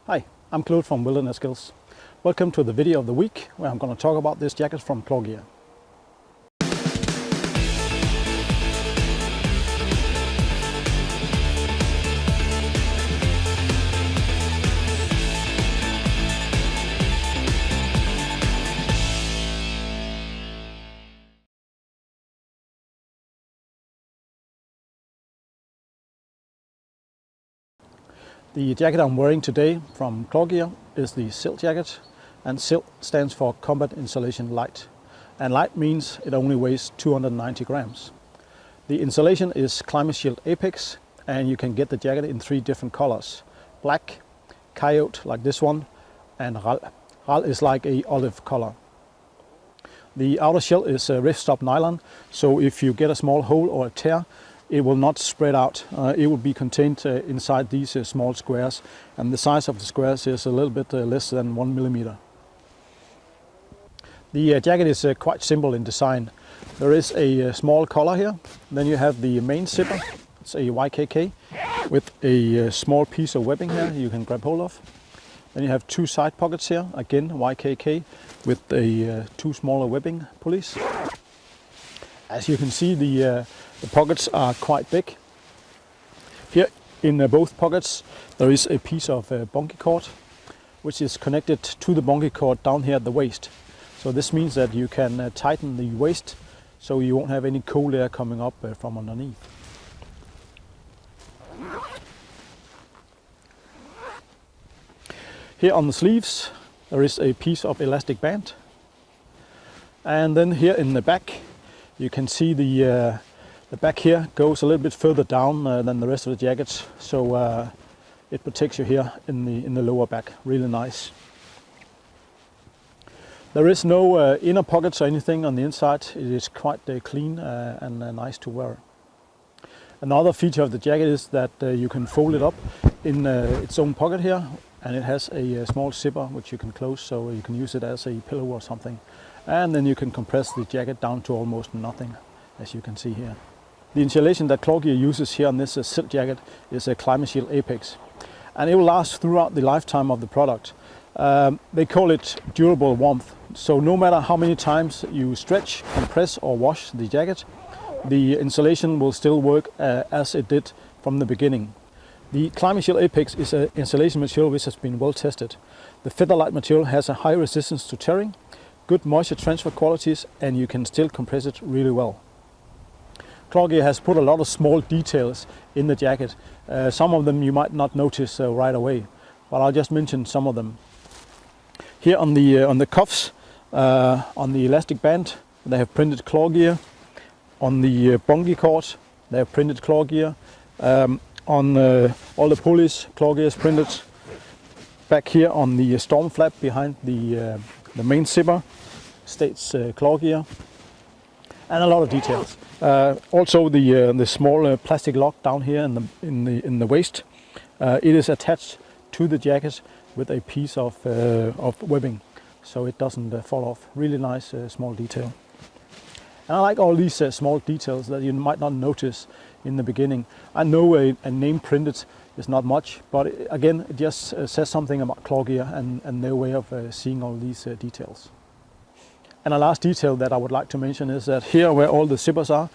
Hi, I'm Claude from Wilderness Skills. Welcome to the video of the week where I'm going to talk about this jacket from Clawgear. The jacket I'm wearing today from Clawgear is the CIL jacket, and CIL stands for Combat Insulation Light. And light means it only weighs 290 grams. The insulation is Climashield Apex, and you can get the jacket in 3 different colors: black, coyote like this one, and ral. Ral is like a olive color. The outer shell is rift-stop nylon, so if you get a small hole or a tear, it will not spread out. It will be contained inside these small squares, and the size of the squares is a little bit less than 1 millimeter. The jacket is quite simple in design. There is a small collar here, then you have the main zipper. It's a YKK with a small piece of webbing here you can grab hold of. Then you have 2 side pockets here, again YKK with 2 smaller webbing pulleys. As you can see, the pockets are quite big. Here in both pockets there is a piece of bungee cord which is connected to the bungee cord down here at the waist. So this means that you can tighten the waist so you won't have any cold air coming up from underneath. Here on the sleeves there is a piece of elastic band, and then here in the back you can see the back here goes a little bit further down than the rest of the jackets, so it protects you here in the lower back. Really nice. There is no inner pockets or anything on the inside. It is quite clean and nice to wear. Another feature of the jacket is that you can fold it up in its own pocket here, and it has a small zipper which you can close, so you can use it as a pillow or something. And then you can compress the jacket down to almost nothing, as you can see here. The insulation that Clawgear uses here on this CIL jacket is a Climashield Apex, and it will last throughout the lifetime of the product. They call it durable warmth, so no matter how many times you stretch, compress or wash the jacket, the insulation will still work as it did from the beginning. The Climashield Apex is an insulation material which has been well tested. The featherlight material has a high resistance to tearing, good moisture transfer qualities, and you can still compress it really well. Clawgear has put a lot of small details in the jacket. Some of them you might not notice right away, but I'll just mention some of them. Here on the cuffs, on the elastic band, they have printed Clawgear. On the bungee cord, they have printed Clawgear. On all the pulleys, Clawgear is printed. Back here on the storm flap behind the main zipper states Clawgear, and a lot of details. Also the small plastic lock down here in the waist. It is attached to the jacket with a piece of webbing, so it doesn't fall off. Really nice small detail. And I like all these small details that you might not notice in the beginning. I know a name printed is not much, but again, it just says something about Clawgear and their way of seeing all these details. And a last detail that I would like to mention is that here where all the zippers are,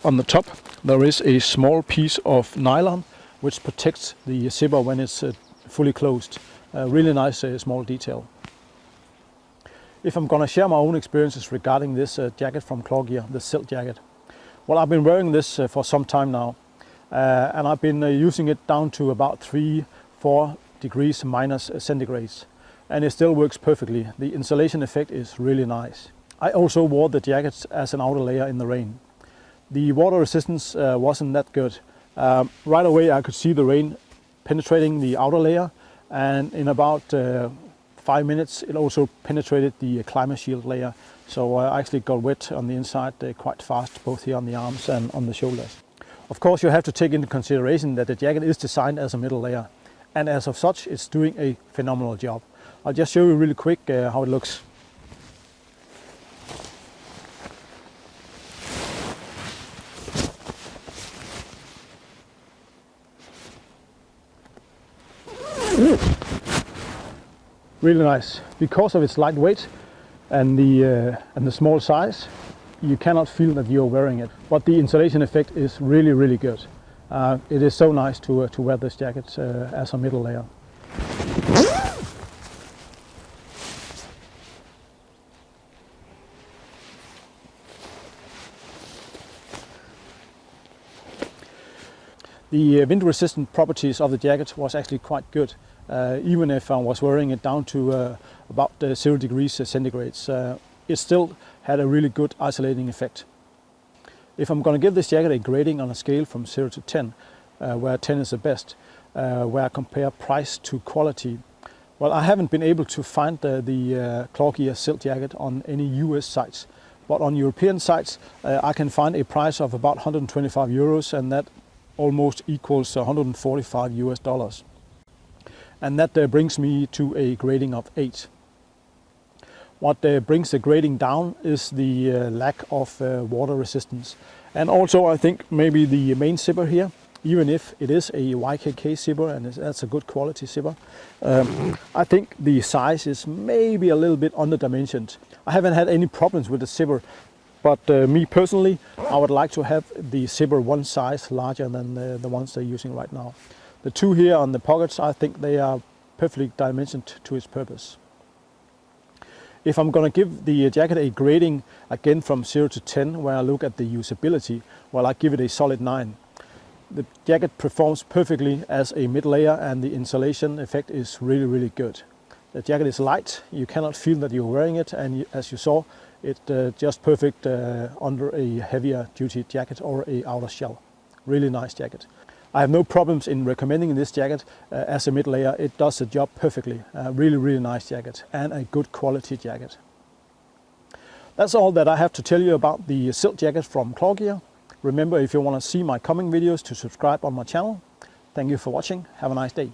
on the top, there is a small piece of nylon which protects the zipper when it's fully closed. Really nice small detail. If I'm going to share my own experiences regarding this jacket from Clawgear, the CIL jacket. Well, I've been wearing this for some time now, and I've been using it down to about 3-4 degrees minus centigrades, and it still works perfectly. The insulation effect is really nice. I also wore the jacket as an outer layer in the rain. The water resistance wasn't that good. Right away I could see the rain penetrating the outer layer, and in about 5 minutes it also penetrated the Climashield layer, so I actually got wet on the inside quite fast, both here on the arms and on the shoulders. Of course, you have to take into consideration that the jacket is designed as a middle layer, and as of such it's doing a phenomenal job. I'll just show you really quick how it looks. Really nice. Because of its lightweight and the small size, you cannot feel that you're wearing it. But the insulation effect is really, really good. It is so nice to wear this jacket as a middle layer. The wind resistant properties of the jacket was actually quite good. Even if I was wearing it down to about 0 degrees centigrade, it still had a really good isolating effect. If I'm going to give this jacket a grading on a scale from 0 to 10, where 10 is the best, where I compare price to quality, well, I haven't been able to find the Clawgear silk jacket on any US sites. But on European sites, I can find a price of about 125 euros, and that almost equals 145 US dollars. And that brings me to a grading of 8. What brings the grading down is the lack of water resistance. And also I think maybe the main zipper here, even if it is a YKK zipper and that's a good quality zipper, I think the size is maybe a little bit underdimensioned. I haven't had any problems with the zipper, but me personally, I would like to have the zipper one size larger than the ones they're using right now. The two here on the pockets, I think they are perfectly dimensioned to its purpose. If I'm going to give the jacket a grading again from 0 to 10, where I look at the usability, well, I give it a solid 9. The jacket performs perfectly as a mid layer and the insulation effect is really, really good. The jacket is light, you cannot feel that you're wearing it, and as you saw, it's just perfect under a heavier duty jacket or a outer shell. Really nice jacket. I have no problems in recommending this jacket as a mid layer. It does the job perfectly. Really, really nice jacket and a good quality jacket. That's all that I have to tell you about the silk jacket from Clawgear. Remember, if you want to see my coming videos, to subscribe on my channel. Thank you for watching. Have a nice day.